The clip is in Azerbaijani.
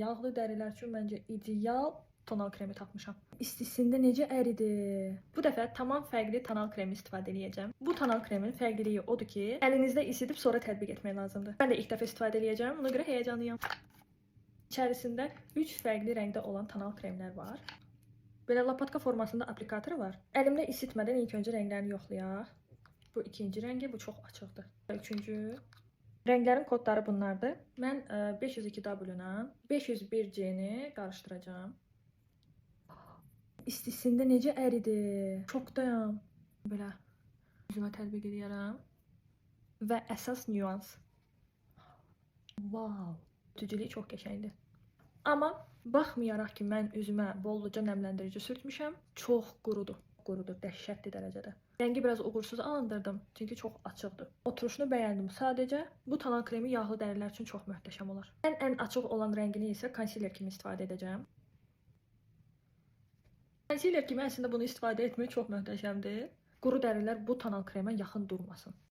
Yağlı dərilər üçün məncə ideal tonal kremi tapmışam. İstisində necə əridi. Bu dəfə tamam fərqli tonal kremi istifadə edəcəm. Bu tonal kremin fərqliliyi odur ki, əlinizdə isidib sonra tətbiq etmək lazımdır. Mən də ilk dəfə istifadə edəcəm, ona görə həyecanlıyam. İçərisində 3 fərqli rəngdə olan tonal kremlər var. Belə lapatka formasında aplikatoru var. Əlimdə isitmədən ilk öncə rənglərini yoxlayaq. Bu ikinci rəngi, bu çox açıqdır. Üçüncü. Rənglərin kodları bunlardır. Mən 502W-la 501C-ni qarışdıracağam. İstisində necə əridi. Şokdayam. Belə üzümə tətbiq edərəm. Və əsas nüans. Wow. Tücülüyü çox qəşəngdir. Amma baxmayaraq ki, mən üzümə bolluca nəmləndirici sürtmüşəm, çox qurudur. Qurudur, dəhşətli dərəcədə. Rəngi biraz uğursuz alındırdım, çünki çox açıqdır. Oturuşunu bəyəndim. Sadəcə bu tonal kremi yağlı dərilər üçün çox möhtəşəm olar. Ən açıq olan rəngini isə konsiler kimi istifadə edəcəm. Konsiler kimi əslində bunu istifadə etmək çox möhtəşəmdir. Quru dərilər bu tonal kremə yaxın durmasın.